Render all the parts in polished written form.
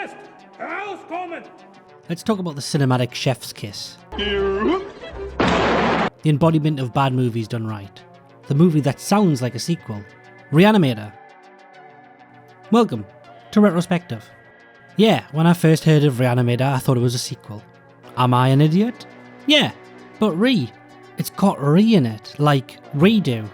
West! How's coming? Let's talk about the cinematic chef's kiss. The embodiment of bad movies done right. The movie that sounds like a sequel. Re-Animator. Welcome to Retrospective. Yeah, when I first heard of Re-Animator, I thought it was a sequel. Am I an idiot? Yeah, but re. It's got re in it, like redo.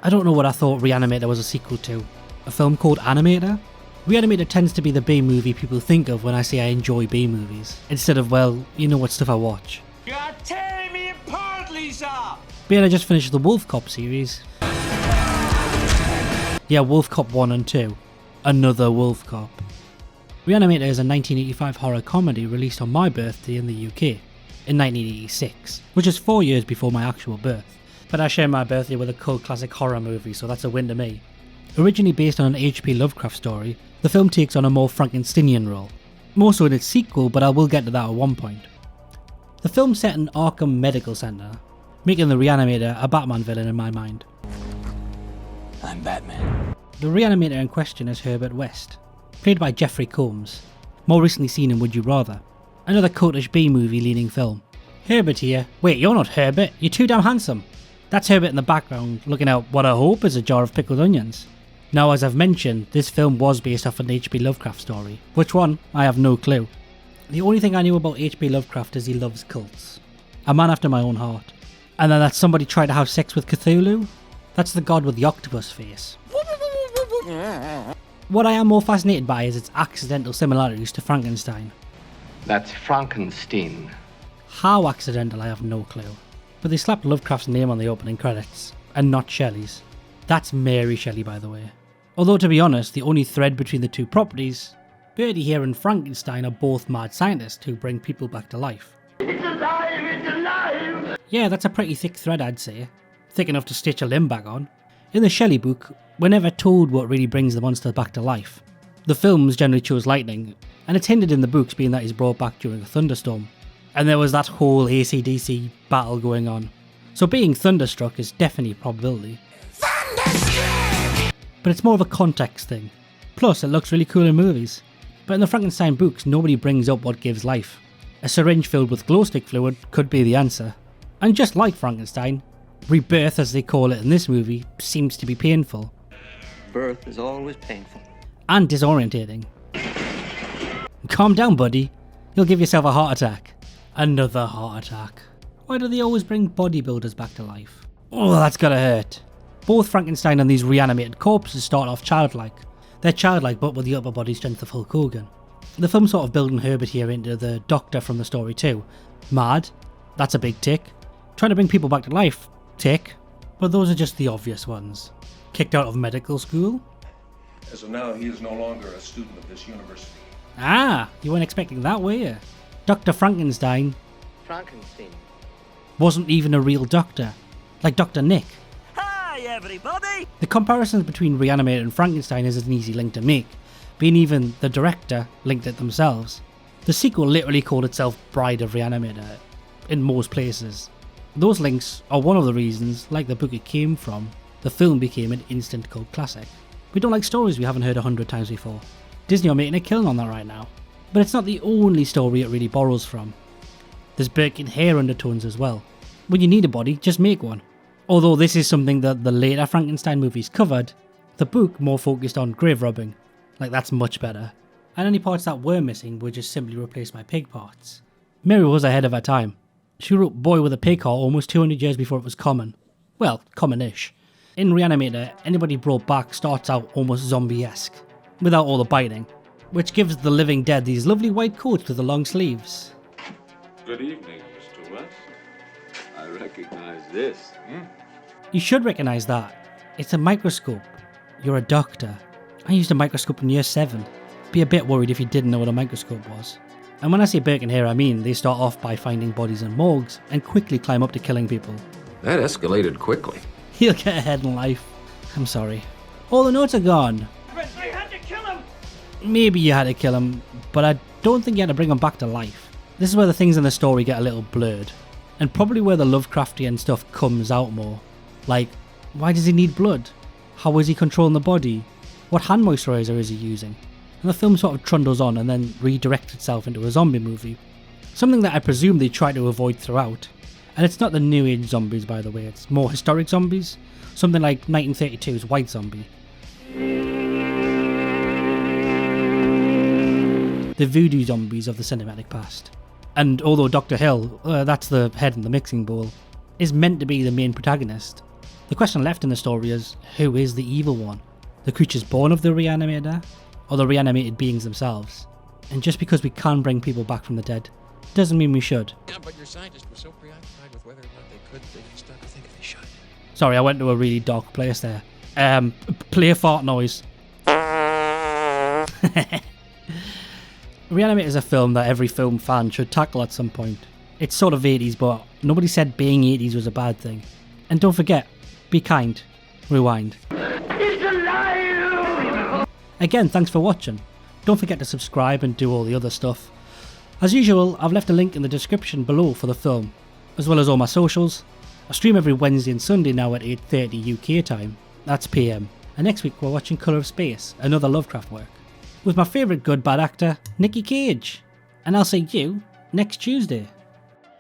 I don't know what I thought Re-Animator was a sequel to. A film called Animator? Re-Animator tends to be the B movie people think of when I say I enjoy B movies, instead of, well, you know what stuff I watch. You're tearing me apart, Lisa! But I just finished the Wolf Cop series. Yeah, Wolf Cop 1 and 2. Another Wolf Cop. Re-Animator is a 1985 horror comedy released on my birthday in the UK, in 1986, which is 4 years before my actual birth. But I share my birthday with a cult classic horror movie, so that's a win to me. Originally based on an H.P. Lovecraft story, the film takes on a more Frankensteinian role. More so in its sequel, but I will get to that at one point. The film's set in Arkham Medical Center, making the Re-Animator a Batman villain in my mind. I'm Batman. The Re-Animator in question is Herbert West, played by Jeffrey Combs, more recently seen in Would You Rather, another cultish B-movie leaning film. Herbert here. Wait, you're not Herbert, you're too damn handsome. That's Herbert in the background, looking out what I hope is a jar of pickled onions. Now, as I've mentioned, this film was based off an H.P. Lovecraft story. Which one? I have no clue. The only thing I knew about H.P. Lovecraft is he loves cults. A man after my own heart. And then that somebody tried to have sex with Cthulhu? That's the god with the octopus face. What I am more fascinated by is its accidental similarities to Frankenstein. That's Frankenstein. How accidental, I have no clue. But they slapped Lovecraft's name on the opening credits, and not Shelley's. That's Mary Shelley, by the way. Although, to be honest, the only thread between the two properties, Bertie here and Frankenstein are both mad scientists who bring people back to life. It's alive! It's alive! Yeah, that's a pretty thick thread, I'd say. Thick enough to stitch a limb back on. In the Shelley book, we're never told what really brings the monster back to life. The films generally chose lightning, and it's hinted in the books being that he's brought back during a thunderstorm. And there was that whole AC/DC battle going on. So being thunderstruck is definitely a probability. But it's more of a context thing. Plus, it looks really cool in movies. But in the Frankenstein books, nobody brings up what gives life. A syringe filled with glow stick fluid could be the answer. And just like Frankenstein, rebirth, as they call it in this movie, seems to be painful. Birth is always painful. And disorientating. Calm down, buddy. You'll give yourself a heart attack. Another heart attack. Why do they always bring bodybuilders back to life? Oh, that's gotta hurt. Both Frankenstein and these reanimated corpses start off childlike. They're childlike but with the upper body strength of Hulk Hogan. The film's sort of building Herbert here into the doctor from the story too. Mad? That's a big tick. Trying to bring people back to life? Tick. But those are just the obvious ones. Kicked out of medical school? As of now, he is no longer a student of this university. Ah, you weren't expecting that, were you? Dr. Frankenstein Frankenstein. wasn't even a real doctor. Like Dr. Nick. Hi, everybody! The comparisons between Re-Animator and Frankenstein is an easy link to make, being even the director linked it themselves. The sequel literally called itself Bride of Re-Animator in most places. Those links are one of the reasons, like the book it came from, the film became an instant cult classic. We don't like stories we haven't heard 100 times before. Disney are making a killing on that right now. But it's not the only story it really borrows from. There's Birkin hair undertones as well. When you need a body, just make one. Although this is something that the later Frankenstein movies covered, the book more focused on grave robbing. Like, that's much better. And any parts that were missing were just simply replaced by pig parts. Mary was ahead of her time. She wrote Boy with a Pig Heart almost 200 years before it was common. Well, common-ish. In Re-Animator, anybody brought back starts out almost zombie-esque, without all the biting, which gives the living dead these lovely white coats with the long sleeves. Good evening, Mr. West. I recognize this. You should recognise that. It's a microscope. You're a doctor. I used a microscope in year 7. Be a bit worried if you didn't know what a microscope was. And when I say Birkin here, I mean they start off by finding bodies in morgues and quickly climb up to killing people. That escalated quickly. He'll get ahead in life. I'm sorry. All the notes are gone. I had to kill him! Maybe you had to kill him, but I don't think you had to bring him back to life. This is where the things in the story get a little blurred. And probably where the Lovecraftian stuff comes out more. Like, why does he need blood? How is he controlling the body? What hand moisturiser is he using? And the film sort of trundles on and then redirects itself into a zombie movie. Something that I presume they try to avoid throughout. And it's not the new age zombies, by the way, it's more historic zombies. Something like 1932's White Zombie. The voodoo zombies of the cinematic past. And although Dr. Hill, that's the head in the mixing bowl, is meant to be the main protagonist, the question left in the story is, who is the evil one? The creatures born of the Reanimator, or the reanimated beings themselves? And just because we can bring people back from the dead, doesn't mean we should. Yeah, but your scientists were so preoccupied with whether or not they could, they didn't stop to think if they should. Sorry, I went to a really dark place there. Play a fart noise. Re-Animator is a film that every film fan should tackle at some point. It's sort of 80s, but nobody said being 80s was a bad thing. And don't forget, be kind. Rewind. It's alive! Again, thanks for watching. Don't forget to subscribe and do all the other stuff. As usual, I've left a link in the description below for the film, as well as all my socials. I stream every Wednesday and Sunday now at 8:30 UK time, that's PM. And next week we're watching Colour of Space, another Lovecraft work, with my favourite good bad actor, Nicky Cage. And I'll see you next Tuesday.